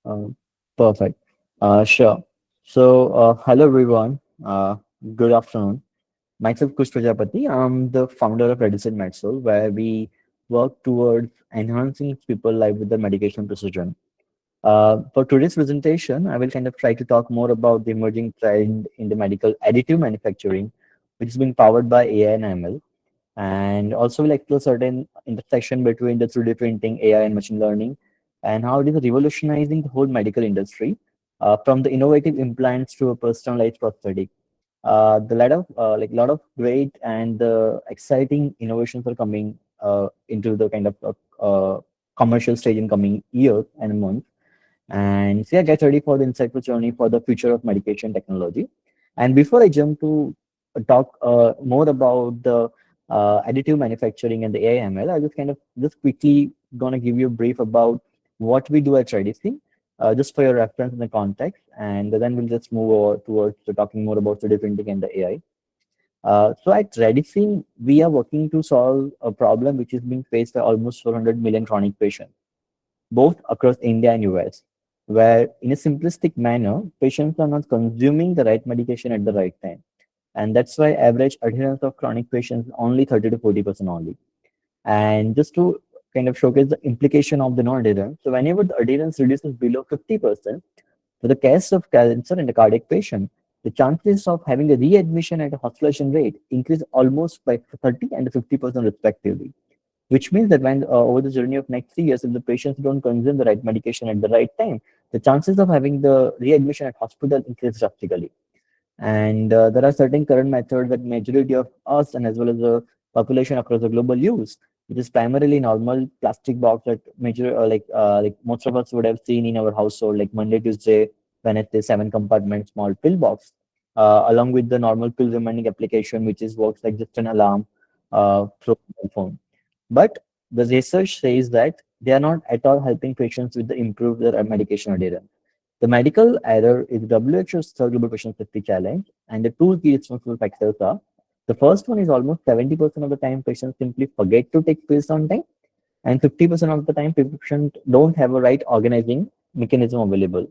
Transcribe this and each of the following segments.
Um, Perfect. Sure. Hello everyone. Good afternoon. Myself, Kush Prajapati. I'm the founder of Medicine MedSoul, where we work towards enhancing people's life with the medication precision. For today's presentation, I will kind of try to talk more about the emerging trend in the medical additive manufacturing, which is being powered by AI and ML. And also we'll explore certain intersection between the 3D printing, AI, and machine learning, and how it is revolutionizing the whole medical industry, from the innovative implants to a personalized prosthetic. The lot of great and exciting innovations are coming into the kind of commercial stage in coming years and months. And so yeah, get ready for the insightful journey for the future of medication technology. And before I jump to talk more about the additive manufacturing and the AI/ML, I just kind of just quickly gonna give you a brief about what we do at Redisi, just for your reference and the context, and then we'll just move over towards to talking more about 3D printing and the AI. So at Redisi, we are working to solve a problem which is being faced by almost 400 million chronic patients both across India and US, where in a simplistic manner, patients are not consuming the right medication at the right time. And that's why average adherence of chronic patients is only 30 to 40% only. And just to kind of showcase the implication of the non-adherence, so whenever the adherence reduces below 50%, for the case of cancer and a cardiac patient, the chances of having a readmission at a hospitalization rate increase almost by 30 and 50% respectively, which means that when over the journey of next 3 years, if the patients don't consume the right medication at the right time, the chances of having the readmission at hospital increase drastically. And there are certain current methods that majority of us and as well as the population across the global use, which is primarily normal plastic box that major like most of us would have seen in our household, like Monday, Tuesday, Wednesday, 7 compartment small pill box, along with the normal pill reminding application, which is works like just an alarm through the phone. But the research says that they are not at all helping patients with the improve their medication adherence. The medical error is WHO's third global patient safety challenge, and the two key responsible factors are the first one is almost 70% of the time patients simply forget to take pills on time, and 50% of the time patients don't have a right organizing mechanism available.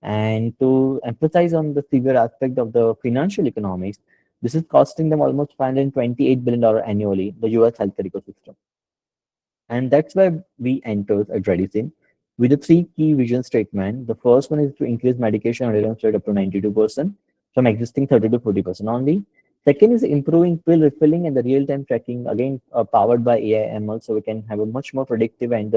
And to emphasize on the severe aspect of the financial economics, this is costing them almost $528 billion annually, the US healthcare ecosystem. And that's where we enter at Redison with the three key vision statement. The first one is to increase medication adherence rate up to 92% from existing 30 to 40% only. Second is improving pill refilling and the real-time tracking, again powered by AI ML, so we can have a much more predictive and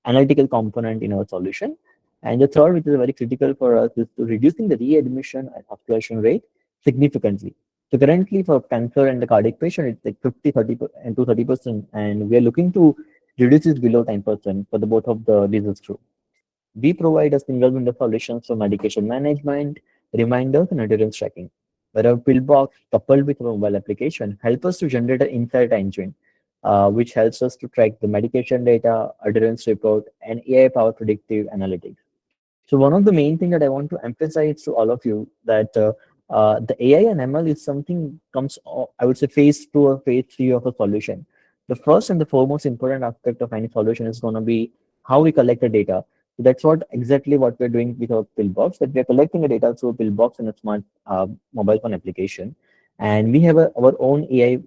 analytical component in our solution. And the third, which is very critical for us, is to reducing the readmission and hospitalization rate significantly. So currently for cancer and the cardiac patient, it's like 50, 30, and to 30%. And we are looking to reduce it below 10% for the both of the disease group. We provide a single window solutions for medication management, reminders, and adherence tracking, where our pill box coupled with a mobile application help us to generate an insight engine, which helps us to track the medication data, adherence report, and AI-powered predictive analytics. So one of the main thing that I want to emphasize to all of you that the AI and ML is something comes, I would say, phase 2 or phase 3 of a solution. The first and the foremost important aspect of any solution is going to be how we collect the data. So that's what exactly what we're doing with our pillbox, that we're collecting the data through a pillbox and a smart mobile phone application. And we have our own AI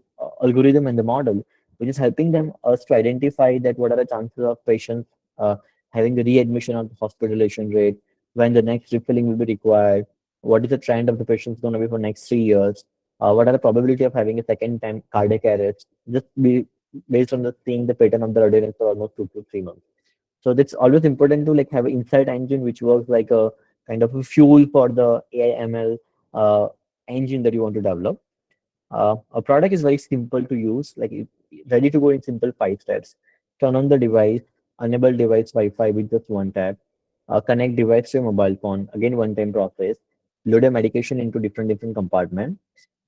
algorithm and the model, which is helping them us to identify that what are the chances of patients uh, having the readmission of the hospitalization rate, when the next refilling will be required, what is the trend of the patients going to be for next 3 years, what are the probability of having a second time cardiac arrest, just be based on the seeing the pattern of the adherence for almost 2 to 3 months. So it's always important to like have an insight engine which works like a kind of a fuel for the AI ML engine that you want to develop. A product is very simple to use, like ready to go in simple 5 steps. Turn on the device, enable device Wi-Fi with just one tap, connect device to a mobile phone, again one-time process, load a medication into different compartments,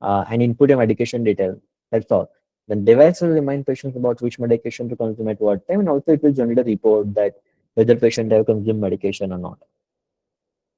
and input a medication detail. That's all. The device will remind patients about which medication to consume at what time, and also it will generate a report that whether patient have consumed medication or not.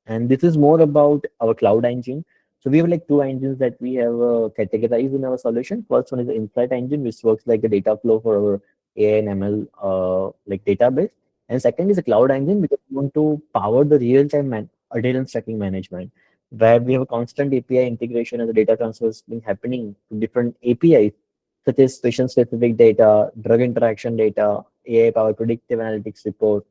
And this is more about our cloud engine. So we have like two engines that we have categorized in our solution. First one is the insight engine, which works like the data flow for our AI and ML like database. And second is a cloud engine because we want to power the real-time adherence tracking management, where we have a constant API integration and the data transfer is being happening to different APIs, such as patient-specific data, drug interaction data, AI-powered predictive analytics report,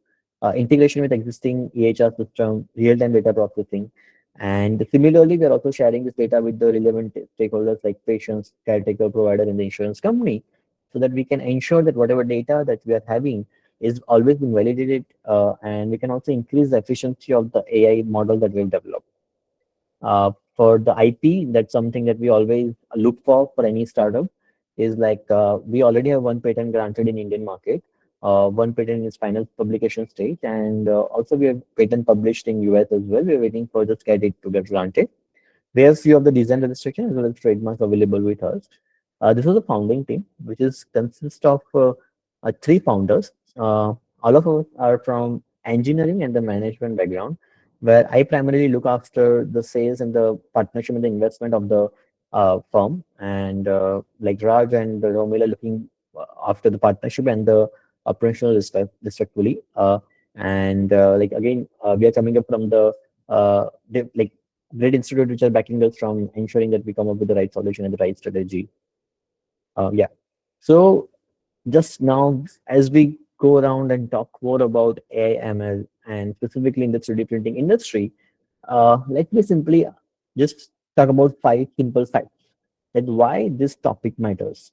integration with existing EHR system, real-time data processing. And similarly, we are also sharing this data with the relevant stakeholders like patients, caretaker, provider, and the insurance company, so that we can ensure that whatever data that we are having is always being validated, and we can also increase the efficiency of the AI model that we've developed. For the IP, that's something that we always look for any startup. Is like we already have one patent granted in Indian market, one patent is final publication stage, and also we have patent published in US as well. We're waiting for the SCAT to get granted. We have few of the design registration as well as trademarks available with us. This was a founding team, which is consists of three founders. All of us are from engineering and the management background, where I primarily look after the sales and the partnership and the investment of the firm, and like Raj and Romila looking after the partnership and the operational respectively. And like again, we are coming up from the like great institute which are backing us from ensuring that we come up with the right solution and the right strategy. Yeah. So just now, as we go around and talk more about AI, ML, and specifically in the 3D printing industry, let me simply just talk about five simple facts that why this topic matters.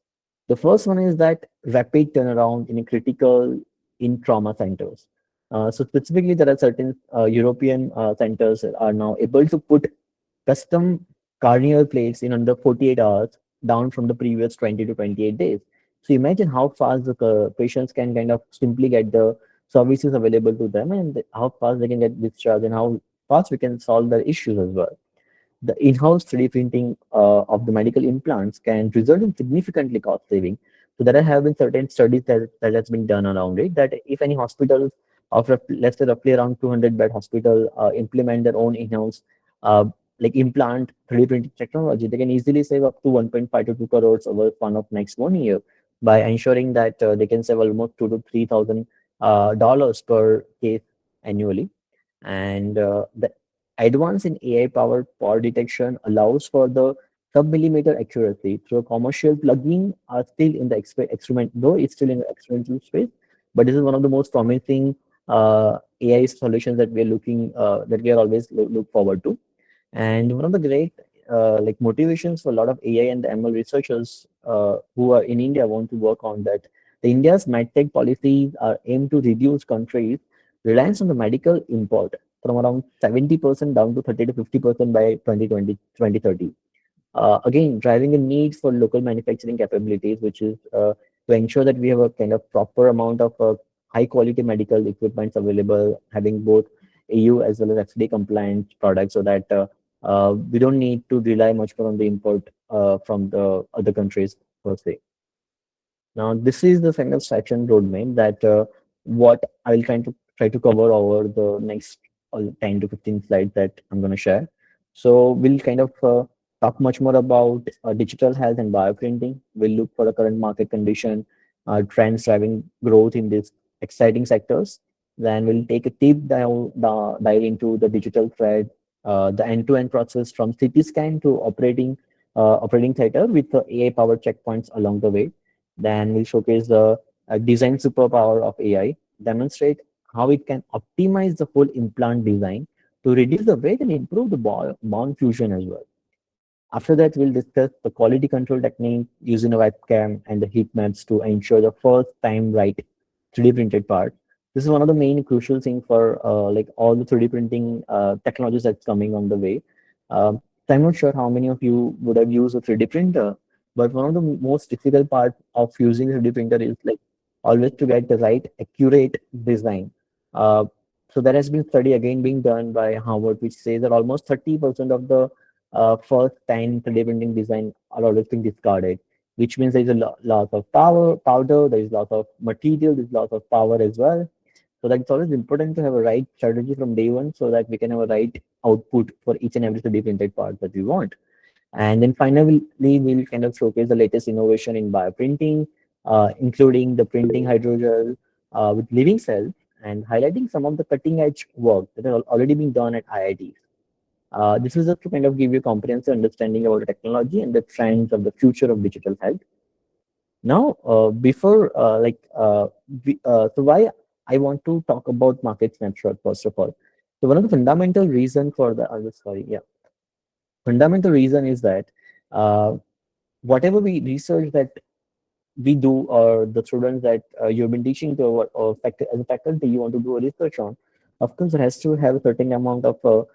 The first one is that rapid turnaround in critical in trauma centers. So specifically, there are certain European centers that are now able to put custom carnival plates in under 48 hours, down from the previous 20 to 28 days. So imagine how fast the patients can kind of simply get the services available to them, and how fast they can get discharged, and how fast we can solve their issues as well. The in-house 3D printing of the medical implants can result in significantly cost saving. So there have been certain studies that has been done around it, that if any hospitals of let's say roughly around 200 bed hospital implement their own in-house uh, like implant 3D printing technology, they can easily save up to 1.5 to 2 crores over the fun of next 1 year, by ensuring that they can save almost 2 to 3 thousand dollars per case annually. And the advance in AI-powered pod detection allows for the sub-millimeter accuracy through a commercial plugin are still in the experiment, though it's still in the experimental space. But this is one of the most promising AI solutions that we are looking that we are always look forward to. And one of the great like motivations for a lot of AI and ML researchers who are in India want to work on that. The India's medtech policies are aimed to reduce countries' reliance on the medical import from around 70% down to 30 to 50% by 2020, 2030. Again, driving a need for local manufacturing capabilities, which is to ensure that we have a kind of proper amount of high quality medical equipments available, having both EU as well as FDA compliant products, so that we don't need to rely much more on the import from the other countries per se. Now, this is the kind of section roadmap that what I'll try to cover over the next 10 to 15 slides that I'm going to share. So we'll kind of talk much more about digital health and bioprinting. We'll look for the current market condition, trends driving growth in these exciting sectors. Then we'll take a dive into the digital thread, the end-to-end process from CT scan to operating theater with the AI-powered checkpoints along the way. Then we'll showcase the design superpower of AI, demonstrate how it can optimize the whole implant design to reduce the weight and improve the bond fusion as well. After that, we'll discuss the quality control technique using a webcam and the heat maps to ensure the first time right 3D printed part. This is one of the main crucial things for like all the 3D printing technologies that's coming on the way. So I'm not sure how many of you would have used a 3D printer, but one of the most difficult part of using a 3D printer is like always to get the right accurate design. Uh, so there has been study again being done by Harvard, which says that almost 30% of the first time 3D printing design are always being discarded, which means there's a lot of powder, there's a lot of material, there's a lot of power as well. So that's always important to have a right strategy from day one, so that we can have a right output for each and every 3D printed part that we want. And then finally, we'll kind of showcase the latest innovation in bioprinting, including the printing hydrogel with living cells and highlighting some of the cutting edge work that has already been done at IITs. This is just to kind of give you comprehensive understanding about the technology and the trends of the future of digital health. Now, before so why I want to talk about market snapshot first of all. So one of the fundamental reason for the sorry, yeah, fundamental reason is that uh, whatever we research that we do, or the students that you've been teaching to, as a faculty you want to do a research on, of course it has to have a certain amount of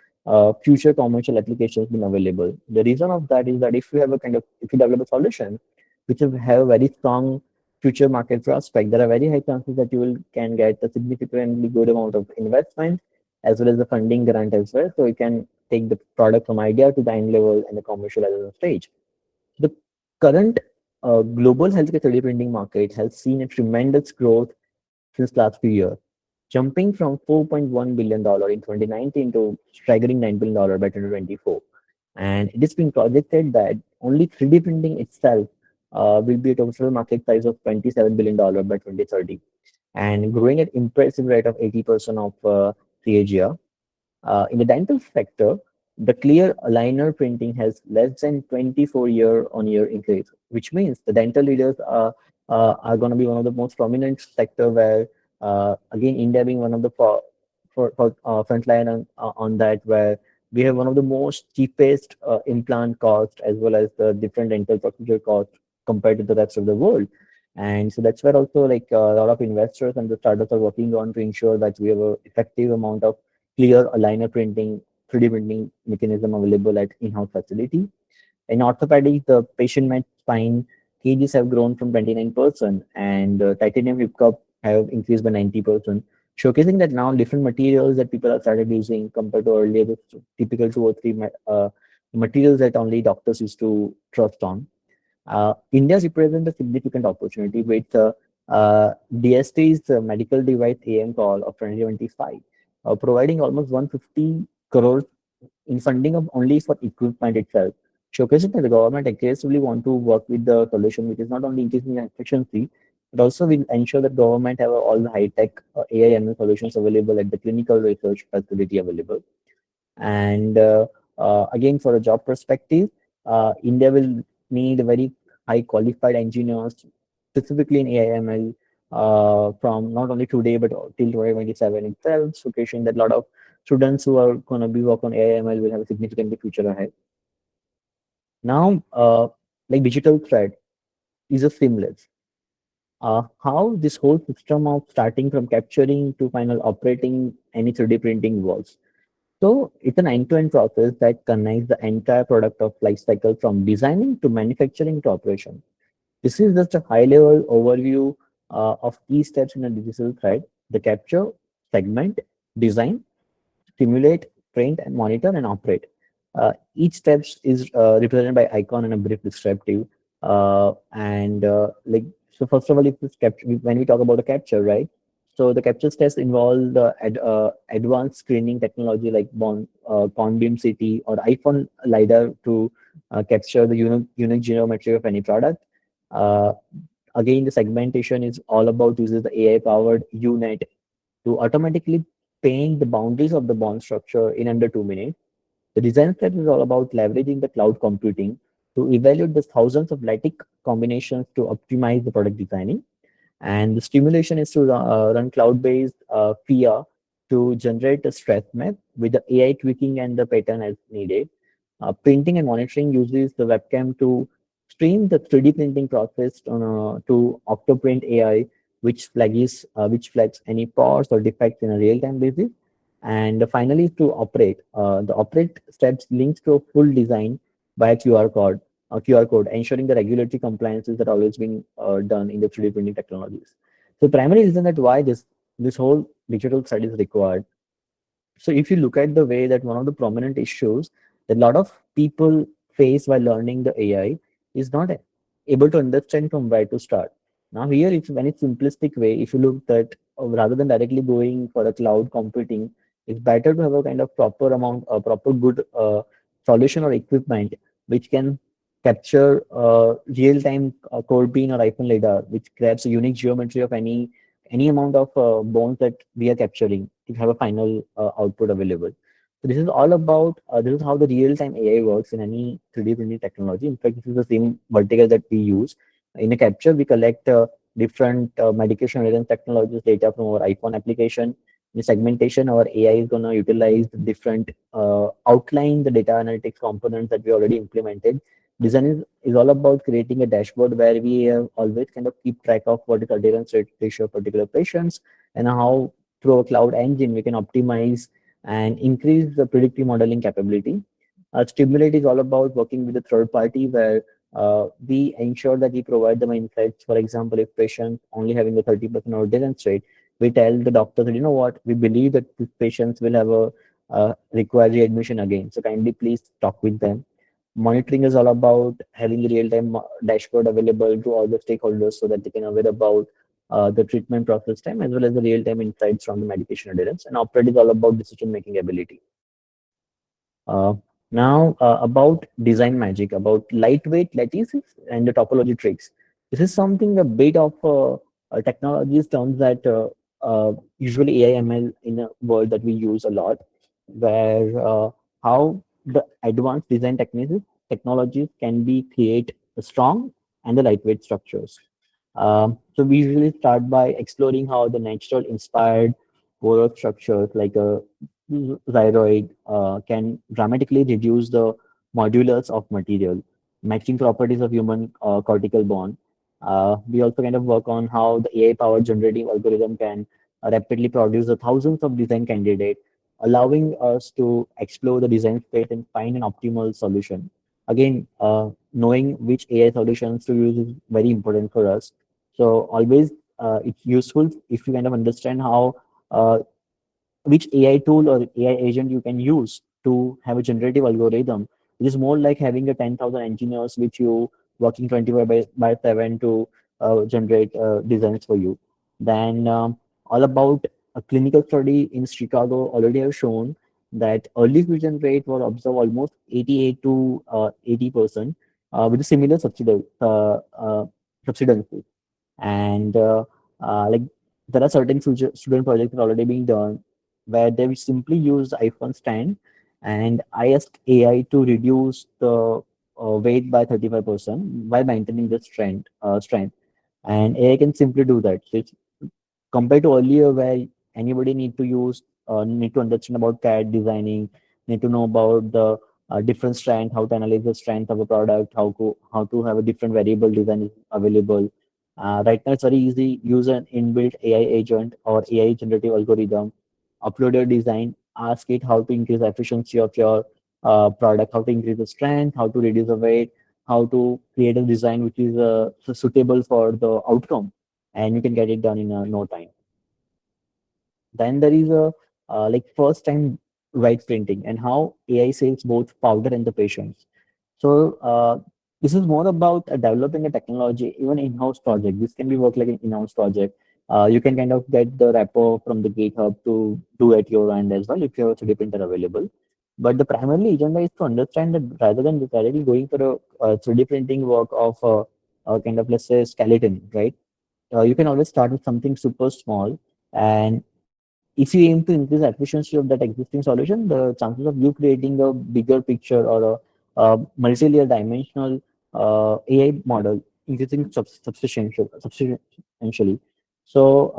future commercial applications being available. The reason of that is that if you develop a solution which will have a very strong future market prospect, there are very high chances that you will can get a significantly good amount of investment as well as the funding grant as well, so you can take the product from idea to the end level and the commercialization stage. The current global healthcare 3D printing market has seen a tremendous growth since last few years, jumping from $4.1 billion in 2019 to staggering $9 billion by 2024. And it is being projected that only 3D printing itself will be a total market size of $27 billion by 2030, and growing at impressive rate of 80% of CAGR. In the dental sector, the clear aligner printing has less than 24 year-on-year increase, which means the dental leaders are going to be one of the most prominent sector where, again, India being one of the frontline on that, where we have one of the most cheapest implant cost as well as the different dental procedure cost compared to the rest of the world. And so that's where also like a lot of investors and the startups are working on to ensure that we have a effective amount of clear aligner printing, 3D printing mechanism available at in-house facility. In orthopedics, the patient-met spine cages have grown from 29% and titanium hip cup have increased by 90%, showcasing that now different materials that people have started using compared to earlier, the typical two or three materials that only doctors used to trust on. India represents a significant opportunity with DST's medical device AM call of 2025, providing almost 150 crores in funding of only for equipment itself, showcasing that the government aggressively want to work with the solution, which is not only increasing efficiency, but also will ensure that government have all the high-tech AI ML solutions available at the clinical research facility available. And again, for a job perspective, India will need very high qualified engineers, specifically in AI/ML, from not only today but till 2027 itself. Showcasing that a lot of students who are going to be work on AI/ML will have a significant future ahead. Now, like digital thread is a seamless. How this whole system of starting from capturing to final operating any 3D printing works. So it's an end-to-end process that connects the entire product of life cycle from designing to manufacturing to operation. This is just a high-level overview of key steps in a digital thread: the capture, segment, design, simulate, print, and monitor and operate. Each step is represented by icon and a brief descriptive. So first of all, if this capture, when we talk about the capture, right? So the capture steps involve the advanced screening technology like Beam CT or iPhone LiDAR to capture the unique geometry of any product. Uh, Again, the segmentation is all about uses the AI-powered UNet to automatically paint the boundaries of the bond structure in under 2 minutes. The design step is all about leveraging the cloud computing to evaluate the thousands of lattice combinations to optimize the product designing. And the stimulation is to run cloud-based FIA to generate a stress map with the AI tweaking and the pattern as needed. Printing and monitoring uses the webcam to stream the 3D printing process to Octoprint AI, which flags any parts or defects in a real-time basis. And finally, to operate, the operate steps links to a full design by a QR code, ensuring the regulatory compliances that are always being done in the 3D printing technologies. So, primary reason that why this whole digital side is required. So if you look at the way that one of the prominent issues that a lot of people face while learning the AI is not able to understand from where to start. Now here it's when it's simplistic way, if you look at rather than directly going for a cloud computing, it's better to have a kind of proper good solution or equipment which can capture real-time core beam or iPhone LiDAR, which grabs a unique geometry of any any amount of bones that we are capturing to have a final output available. So this is all about this is how the real-time AI works in any 3D printing technology. In fact, this is the same vertical that we use. In a capture, we collect different medication relevant technologies data from our iPhone application. In segmentation, our AI is going to utilize the different outline the data analytics components that we already implemented. Design is all about creating a dashboard where we always kind of keep track of what is adherence ratio of particular patients and how through a cloud engine we can optimize and increase the predictive modeling capability. Stimulate is all about working with a third party where we ensure that we provide them insights. For example, if patient only having a 30% adherence rate, we tell the doctor that, you know what, we believe that these patients will have a require readmission again. So kindly please talk with them. Monitoring is all about having the real-time dashboard available to all the stakeholders so that they can aware about the treatment process time as well as the real-time insights from the medication adherence. And operate is all about decision-making ability. Now, about design magic, about lightweight lattices and the topology tricks. This is something a bit of technologies terms that usually AI ML in a world that we use a lot, where how the advanced design technologies can be create strong and the lightweight structures. So we usually start by exploring how the natural inspired porous structures like a thyroid can dramatically reduce the modulus of material, matching properties of human cortical bone. We also kind of work on how the AI-powered generative algorithm can rapidly produce the thousands of design candidates, allowing us to explore the design space and find an optimal solution. Again, knowing which AI solutions to use is very important for us. So always it's useful if you kind of understand how uh, which AI tool or AI agent you can use to have a generative algorithm. It is more like having a 10,000 engineers which you working 24 by 7 to generate designs for you. Then all about a clinical study in Chicago already have shown that early fusion rate was observed almost 88 to 80% with a similar subsidence. And like there are certain student projects that are already being done where they will simply use iPhone stand and I ask AI to reduce the weight by 35% while maintaining the strength. And AI can simply do that. So it's compared to earlier where anybody need to understand about CAD designing, need to know about the different strength, how to analyze the strength of a product, how to have a different variable design is available. Right now, it's very easy. Use an inbuilt AI agent or AI generative algorithm. Upload your design. Ask it how to increase the efficiency of your product, how to increase the strength, how to reduce the weight, how to create a design which is suitable for the outcome, and you can get it done in no time. Then there is a like first time right printing and how AI saves both powder and the patients. So this is more about developing a technology, even in-house project. This can be work like an in-house project. You can kind of get the repo from the GitHub to do at your end as well if you have a 3D printer available. But the primary agenda is to understand that rather than directly going for a 3D printing work of a kind of let's say skeleton, right? You can always start with something super small. And if you aim to increase the efficiency of that existing solution, the chances of you creating a bigger picture or a multi-layer dimensional AI model increasing substantially. So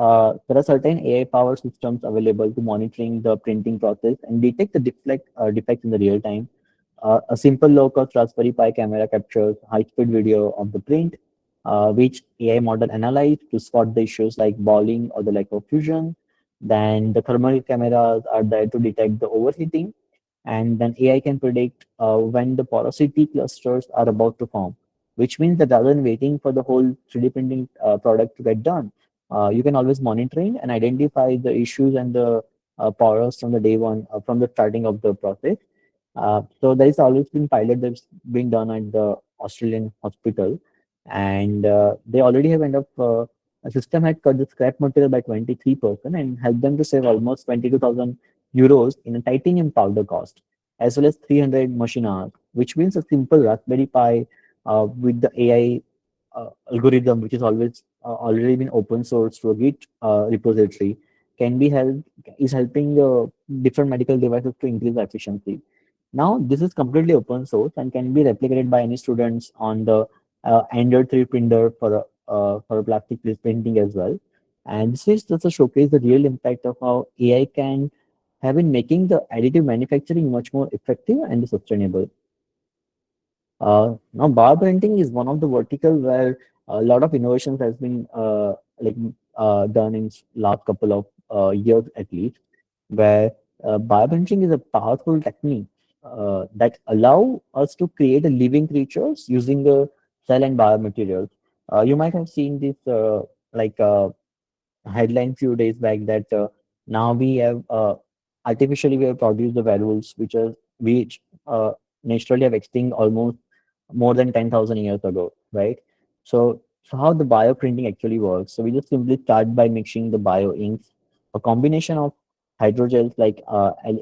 there are certain AI-powered systems available to monitoring the printing process and detect the defects in the real time. A simple low-cost Raspberry Pi camera captures high-speed video of the print, which AI model analyze to spot the issues like balling or the lack of fusion. Then the thermal cameras are there to detect the overheating, and then AI can predict when the porosity clusters are about to form, which means that rather than waiting for the whole 3D printing product to get done, you can always monitoring and identify the issues and the porous from the day one, from the starting of the process. So there is always been pilot that's being done at the Australian hospital, and they already have kind of a system had cut the scrap material by 23% and helped them to save almost 22,000 euros in a titanium powder cost, as well as 300 machine hours, which means a simple Raspberry Pi with the AI algorithm, which is always already been open sourced to a Git repository, can be help is helping different medical devices to increase the efficiency. Now, this is completely open source and can be replicated by any students on the Android 3 printer for a plastic printing as well. And this is just to showcase the real impact of how AI can have been making the additive manufacturing much more effective and sustainable. Now, bioprinting is one of the vertical where a lot of innovations has been like done in last couple of years at least, where bioprinting is a powerful technique that allow us to create a living creatures using the cell and biomaterials. You might have seen this like headline few days back that now we have artificially we have produced the werewolves which naturally have extinct almost more than 10,000 years ago, right? So how the bioprinting actually works? So we just simply start by mixing the bio inks, a combination of hydrogels like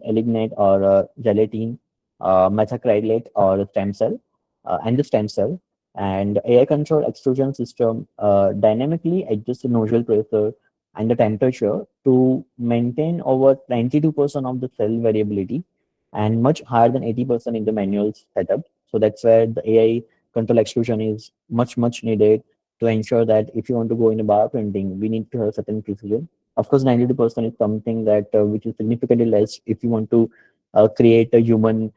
elignate or gelatin, methacrylate or stem cell, and the stem cell, and AI control extrusion system dynamically adjusts the nozzle pressure and the temperature to maintain over 92% of the cell variability and much higher than 80% in the manual setup. So that's where the AI control extrusion is much needed to ensure that if you want to go in a bioprinting, we need to have certain precision. Of course, 92% is something that which is significantly less if you want to create a human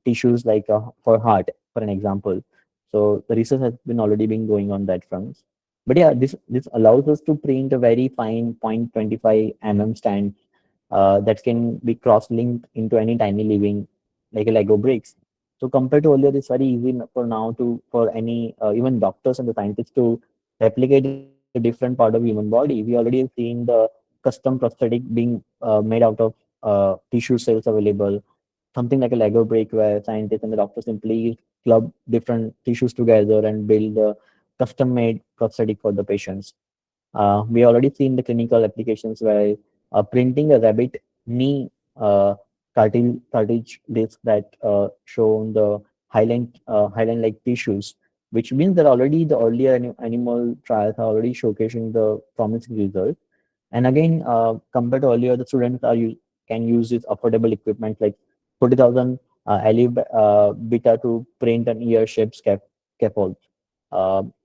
tissues like for heart, for an example. So the research has been already been going on that front. But yeah, this allows us to print a very fine 0.25 mm stand that can be cross-linked into any tiny living like a Lego bricks. So compared to earlier, it's very easy for now to for any even doctors and the scientists to replicate a different part of human body. We already have seen the custom prosthetic being made out of tissue cells available, something like a Lego brick where scientists and the doctors simply club different tissues together and build a custom-made prosthetic for the patients. We already seen the clinical applications where printing a rabbit knee cartilage disc that show the highline-like tissues, which means that already the earlier animal trials are already showcasing the promising results. And again, compared to earlier, the students can use this affordable equipment like 40,000 beta to print an ear-shaped scaffold.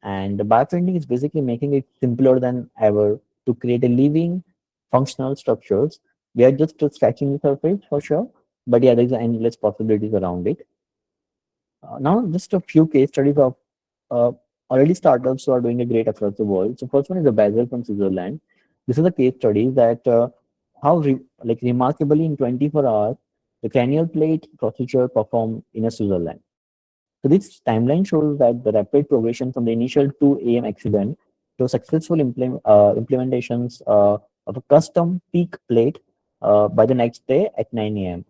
And the bioprinting is basically making it simpler than ever to create a living, functional structures. We are just scratching the surface for sure, but yeah, there's endless possibilities around it. Now, just a few case studies of uh, already startups who are doing a great across the world. So first one is the Basel from Switzerland. This is a case study that like remarkably in 24 hours, the cranial plate procedure performed in a Switzerland. So this timeline shows that the rapid progression from the initial 2 a.m. accident to successful implementations of a custom peak plate by the next day at 9 a.m.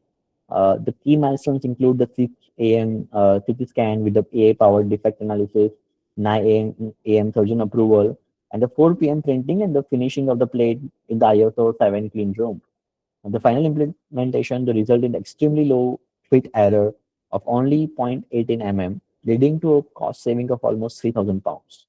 The key milestones include the 6 a.m. CT scan with the AI-powered defect analysis, 9 a.m. surgeon approval, and the 4 p.m. printing and the finishing of the plate in the ISO 7 clean room. And the final implementation, the result in extremely low fit error of only 0.18 mm, leading to a cost saving of almost 3,000 pounds.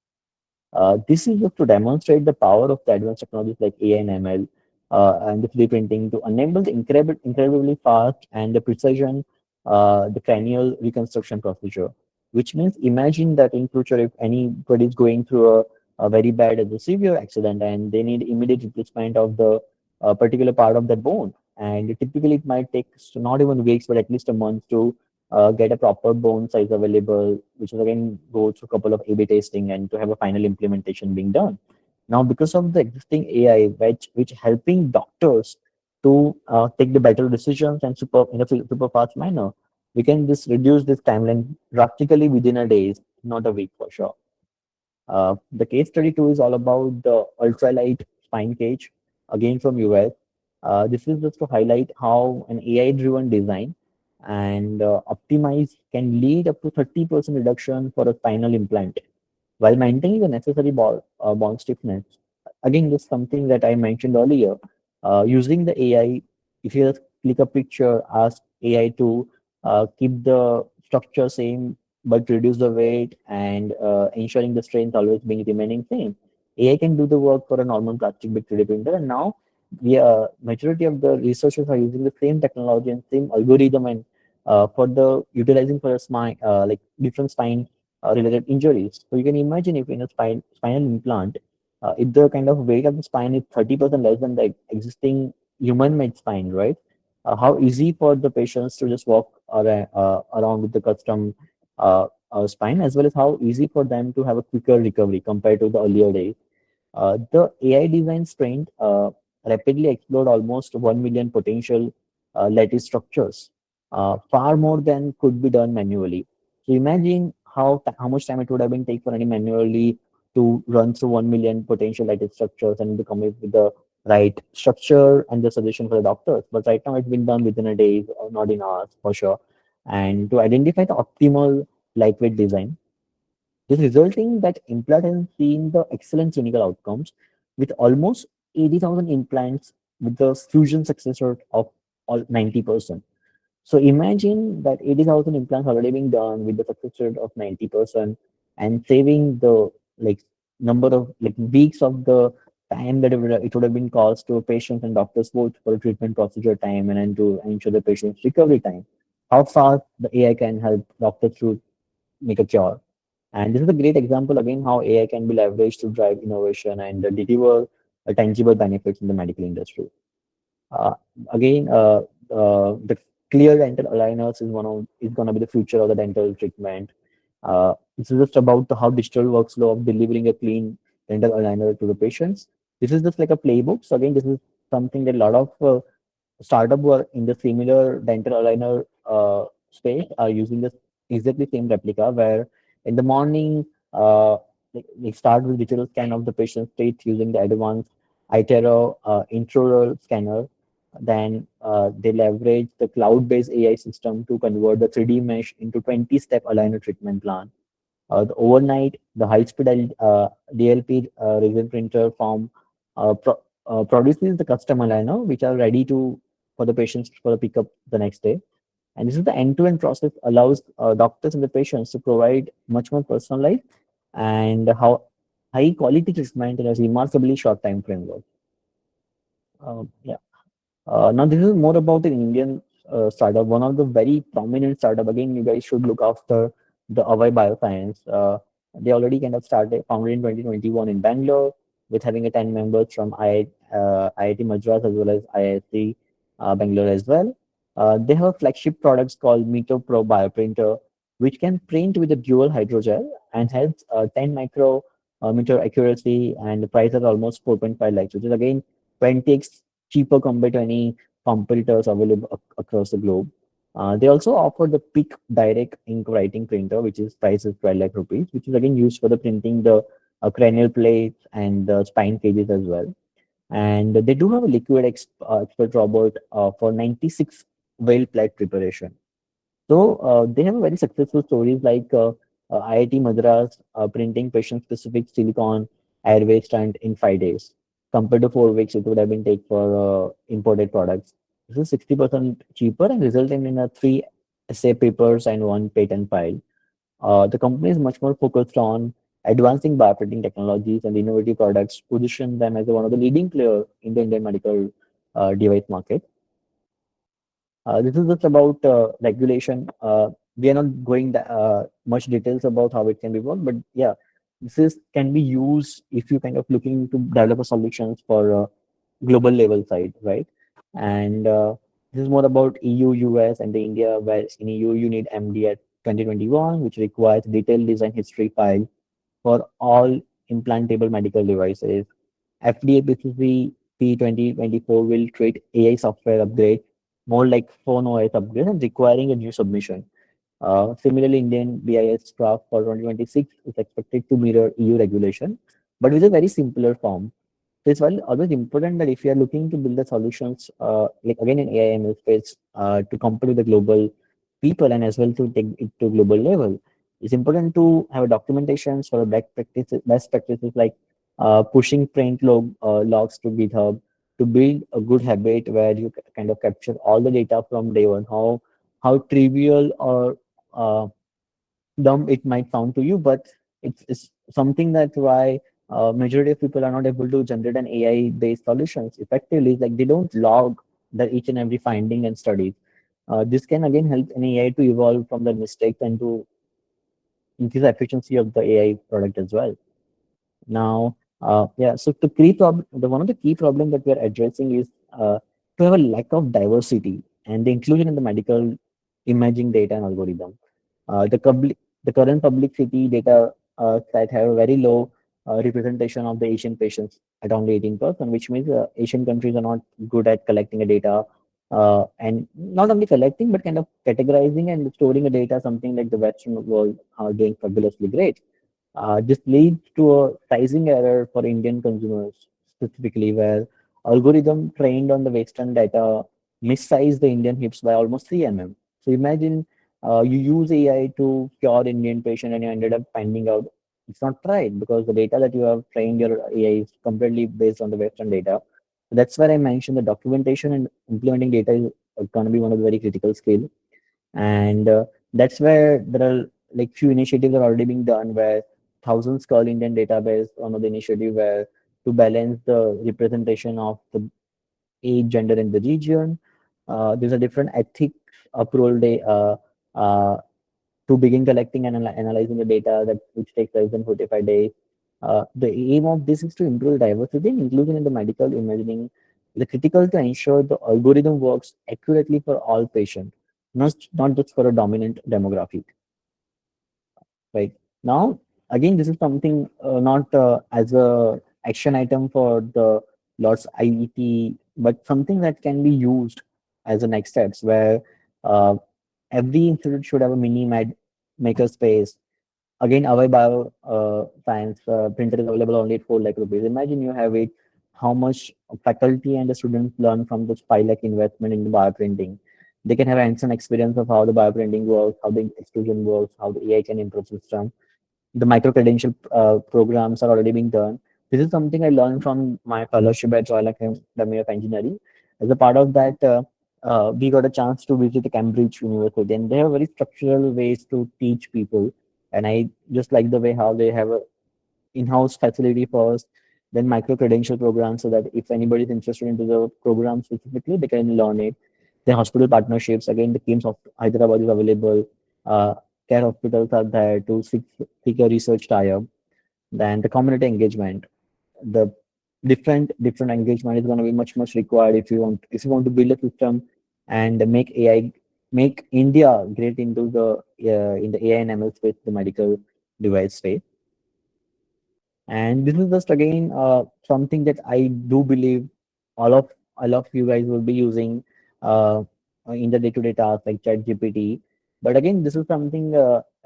This is just to demonstrate the power of the advanced technologies like AI and ML and the 3D printing to enable the incredibly fast and the precision, the cranial reconstruction procedure. Which means imagine that in future, if anybody is going through a very bad or severe accident and they need immediate replacement of the particular part of that bone, and typically it might take not even weeks but at least a month to get a proper bone size available, which is again go through a couple of A/B testing and to have a final implementation being done. Now, because of the existing AI, which helping doctors to take the better decisions and super fast manner, we can just reduce this timeline drastically within a day, not a week for sure. The case study two is all about the ultralight spine cage, again from US. This is just to highlight how an AI-driven design and optimize can lead up to 30% reduction for a spinal implant while maintaining the necessary bond stiffness. Again, this is something that I mentioned earlier. Using the AI, if you just click a picture, ask AI to keep the structure same but reduce the weight and ensuring the strength always being remaining same. AI can do the work for a normal plastic big 3D printer, and now the majority of the researchers are using the same technology and same algorithm and for the utilizing for a spine, like different spine related injuries. So you can imagine if in a spinal implant, if the kind of weight of the spine is 30% less than the existing human-made spine, right? How easy for the patients to just walk around with the custom spine, as well as how easy for them to have a quicker recovery compared to the earlier days. The AI design strength rapidly explored almost 1 million potential lattice structures, far more than could be done manually. So imagine how much time it would have been take for any manually to run through 1 million potential lattice structures and to come up with the right structure and the solution for the doctors. But right now it's been done within a day or not in hours for sure. And to identify the optimal lightweight design, this resulting that implant has seen the excellent clinical outcomes with almost 80,000 implants with the fusion success rate of all 90%. So imagine that 80,000 implants already being done with the success rate of 90% and saving the like number of like weeks of the time that it would have been cost to patients and doctors both for treatment procedure time and then to ensure the patient's recovery time. How fast the AI can help doctors to make a cure. And this is a great example again how AI can be leveraged to drive innovation and deliver tangible benefits in the medical industry. Uh, again, the clear dental aligners is going to be the future of the dental treatment. This is just about how digital workflow of delivering a clean dental aligner to the patients. This is just like a playbook. So again, this is something that a lot of startup who are in the similar dental aligner space are using the exactly same replica where in the morning they start with digital scan of the patient's teeth using the advanced iTero intraoral scanner. Then they leverage the cloud-based AI system to convert the 3D mesh into 20-step aligner treatment plan. The overnight, the high-speed DLP resin printer from produces the custom aligner, which are ready to for the patients for the pickup the next day. And this is the end-to-end process allows doctors and the patients to provide much more personalized and how high quality treatment in a remarkably short time framework. Yeah. Now, this is more about an Indian startup, one of the very prominent startup. Again, you guys should look after the Avai Bioscience. They already kind of started, founded in 2021 in Bangalore, with having a 10 members from IIT Madras as well as IIT Bangalore as well. They have flagship products called Meter Pro Bioprinter, which can print with a dual hydrogel and has 10 micrometer accuracy, and the price is almost 4.5 lakhs, which is again 20x cheaper compared to any competitors available across the globe. They also offer the Pick Direct ink writing printer, which is priced at 12 lakh rupees, which is again used for the printing the cranial plates and the spine cages as well. And they do have a liquid expert robot for 96 whale plate preparation. So they have a very successful stories like IIT Madras printing patient-specific silicon airway stent in 5 days, compared to 4 weeks it would have been take for imported products. This is 60% cheaper and resulting in a three essay papers and one patent file. The company is much more focused on advancing bioprinting technologies and innovative products, position them as one of the leading player in the Indian medical device market. This is just about regulation. We are not going much details about how it can be worked, but yeah, this is can be used if you kind of looking to develop a solutions for global level side, right? And this is more about EU, US, and the India, where in EU you need MD at 2021, which requires detailed design history file for all implantable medical devices. FDA PCC P2024 will treat AI software upgrade more like phone OS upgrade and requiring a new submission. Similarly, Indian BIS draft for 2026 is expected to mirror EU regulation, but with a very simpler form. So it's always important that if you are looking to build the solutions, like again in AI ML space, to compete with the global people and as well to take it to global level, it's important to have a documentations for best practices like pushing print logs to GitHub to build a good habit where you kind of capture all the data from day one. How trivial or dumb it might sound to you, but it's something that why majority of people are not able to generate an AI-based solutions effectively. Like they don't log the each and every finding and studies. This can again help an AI to evolve from the mistakes and to increase the efficiency of the AI product as well. Now, yeah, so one of the key problem that we are addressing is to have a lack of diversity and the inclusion in the medical imaging data and algorithm. The current public city data that have a very low representation of the Asian patients at only 18%, which means Asian countries are not good at collecting a data and not only collecting but kind of categorizing and storing a data, something like the Western world are doing fabulously great. This leads to a pricing error for Indian consumers specifically, where algorithm trained on the Western data missize the Indian hips by almost 3 mm. So imagine you use AI to cure Indian patient and you ended up finding out it's not right because the data that you have trained your AI is completely based on the Western data. That's where I mentioned the documentation and implementing data is going to be one of the very critical skills, and that's where there are like few initiatives are already being done where thousands call Indian database, one of the initiative where to balance the representation of the age, gender in the region. There's a different ethics approval day to begin collecting and analyzing the data that which takes less than 45 days. The aim of this is to improve diversity and inclusion in the medical imaging. The critical to ensure the algorithm works accurately for all patients, not just for a dominant demographic. Right now, again, this is something not as a action item for the Lord's IET, but something that can be used as a next steps where uh, every institute should have a mini maker space. Again, our bio science printer is available only at 4 lakh rupees. Imagine you have it, how much faculty and the students learn from this 5 lakh investment in the bioprinting. They can have hands-on experience of how the bioprinting works, how the extrusion works, how the AI can improve system. The micro credential programs are already being done. This is something I learned from my fellowship at Royal Academy of Engineering. As a part of that, we got a chance to visit the Cambridge University, and they have very structural ways to teach people. And I just like the way how they have a in-house facility first, then micro credential programs, so that if anybody is interested into the program specifically, they can learn it. Then hospital partnerships. Again, the KIMS of Hyderabad is available. Uh, Care hospitals are there to seek a research tie-up. Then the community engagement, the different engagement is going to be much required if you want to build a system and make AI make India great into the in the AI and ML space, the medical device space. And this is just again something that I do believe all of all of you guys will be using uh, in the day-to-day tasks like ChatGPT. But again, this is something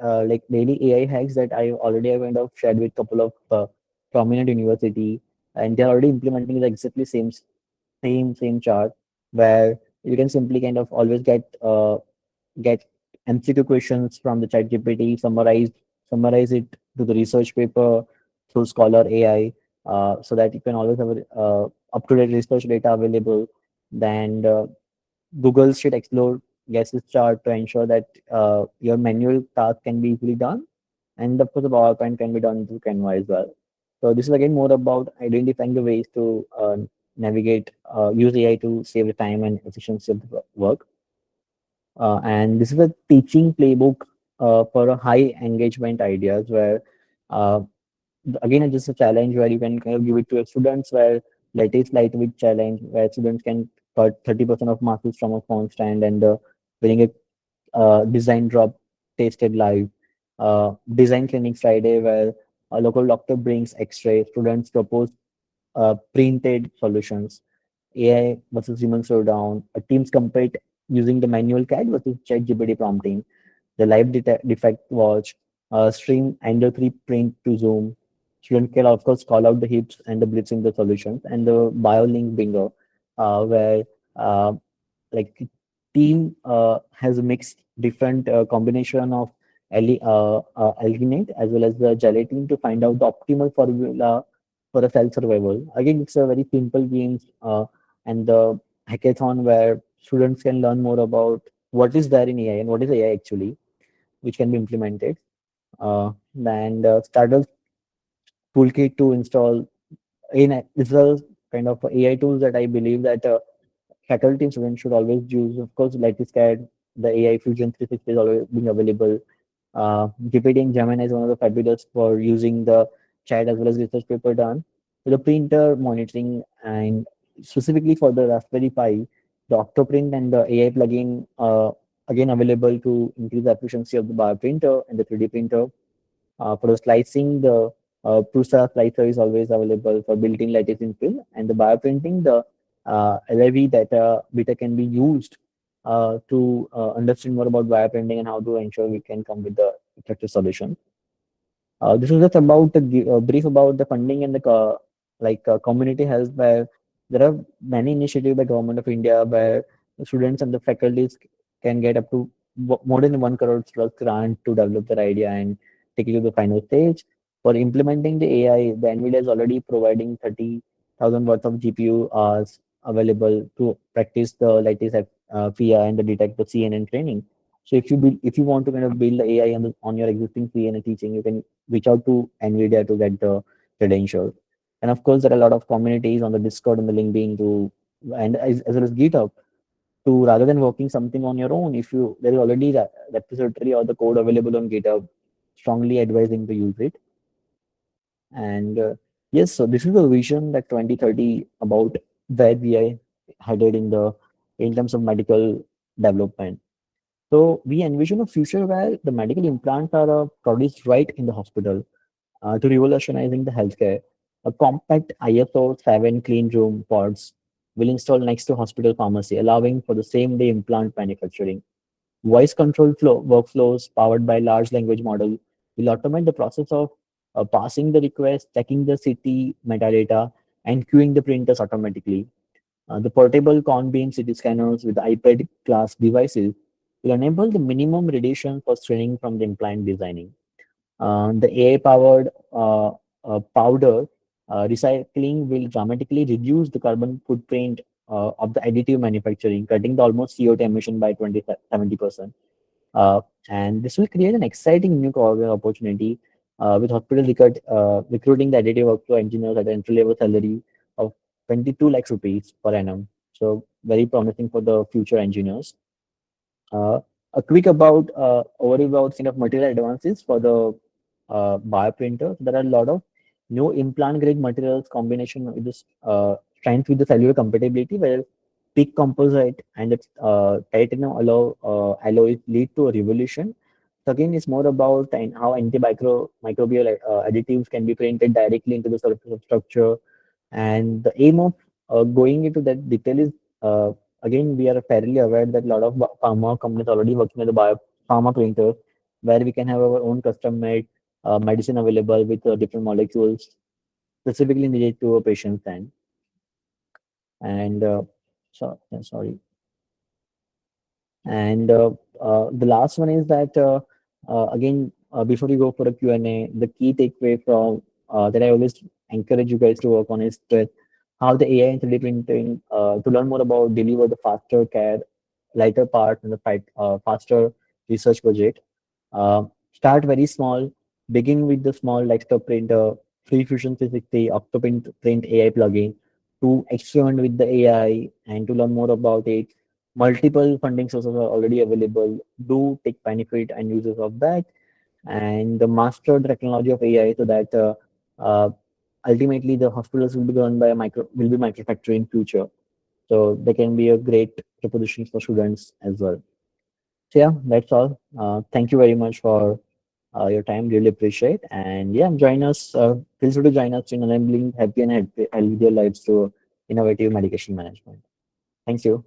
like daily AI hacks that I already have kind of shared with couple of prominent university, and they're already implementing the exactly same chart where you can simply kind of always get MCQ questions from the ChatGPT, summarize it to the research paper through Scholar AI, so that you can always have up-to-date research data available. Then Google should explore guesses chart to ensure that your manual task can be easily done, and of course the PowerPoint can be done through Canva as well. So this is again more about identifying the ways to navigate, use AI to save the time and efficiency of the work. And this is a teaching playbook for a high engagement ideas where uh, again it's just a challenge where you can kind of give it to your students where latest lightweight challenge where students can cut 30% of marks from a phone stand and bring a design drop tasted live. Design clinic Friday where a local doctor brings x-ray, students propose printed solutions. AI versus human slowdown. Teams compete using the manual CAD versus ChatGPT prompting. The live defect watch, stream Ender 3 print to Zoom. Student can of course call out the hips and the blitz in the solutions, and the BioLink bingo, where uh, like team has mixed different combination of alginate as well as the gelatin to find out the optimal formula for a cell survival. Again, it's a very simple games and the hackathon where students can learn more about what is there in AI and what is AI actually, which can be implemented. And startups toolkit to install in it's a kind of AI tools that I believe that faculty and students should always use. Of course, like you said, the AI Fusion 360 is always being available. GPT and Gemini is one of the fabulous for using the chat as well as research paper done. So the printer monitoring and specifically for the Raspberry Pi, the Octoprint and the AI plugin again available to increase the efficiency of the bar printer and the 3D printer. For the slicing, the Prusa slicer is always available for built-in lattice infill, and the bioprinting, the LIV data can be used to understand more about bioprinting and how to ensure we can come with the effective solution. This is just about brief about the funding and the community health, where there are many initiatives by Government of India where the students and the faculties can get up to more than 1 crore plus grant to develop their idea and take it to the final stage. For implementing the AI, the NVIDIA is already providing 30,000 worth of GPU hours available to practice the latest FIA and the detect the CNN training. So if you want to kind of build the AI on your existing CNN teaching, you can reach out to NVIDIA to get the credentials. And of course, there are a lot of communities on the Discord and the LinkedIn to, and as well as GitHub to rather than working something on your own, if you there is already the repository or the code available on GitHub, strongly advising to use it. And yes, so this is the vision that 2030 about where we are headed in terms of medical development. So we envision a future where the medical implants are produced right in the hospital to revolutionizing the healthcare. A compact ISO 7 clean room pods will install next to hospital pharmacy, allowing for the same day implant manufacturing. Voice control workflows powered by large language model will automate the process of passing the request, checking the CT metadata, and queuing the printers automatically. The portable cone beam CT scanners with iPad class devices will enable the minimum radiation for screening from the implant designing. The AI-powered powder recycling will dramatically reduce the carbon footprint of the additive manufacturing, cutting the almost CO2 emission by 70%. Uh, and this will create an exciting new career opportunity with hospital recruiting the additive workflow engineers at an entry-level salary of 22 lakhs rupees per annum. So very promising for the future engineers. A quick about overview about kind of material advances for the bioprinter. There are a lot of new implant grade materials combination with this strength with the cellular compatibility, where thick composite and its titanium alloys lead to a revolution. So again, it's more about how antimicrobial additives can be printed directly into the surface of structure. And the aim of going into that detail is again, we are fairly aware that a lot of pharma companies already working with the pharma printers, where we can have our own custom-made medicine available with different molecules specifically needed to a patient's end. And sorry. And the last one is that again, before we go for a Q&A, the key takeaway from that I always encourage you guys to work on is that how the AI and 3D printing to learn more about deliver the faster care, lighter parts, and the faster research budget. Start very small, begin with the small desktop printer, Free Fusion 360, Octoprint Print AI plugin to experiment with the AI and to learn more about it. Multiple funding sources are already available. Do take benefit and uses of that, and the master the technology of AI so that ultimately the hospitals will be run by a microfactory in future. So they can be a great proposition for students as well. So yeah, that's all. Thank you very much for your time. Really appreciate. And yeah, join us. Feel free to join us in enabling happy and healthier lives through innovative medication management. Thank you.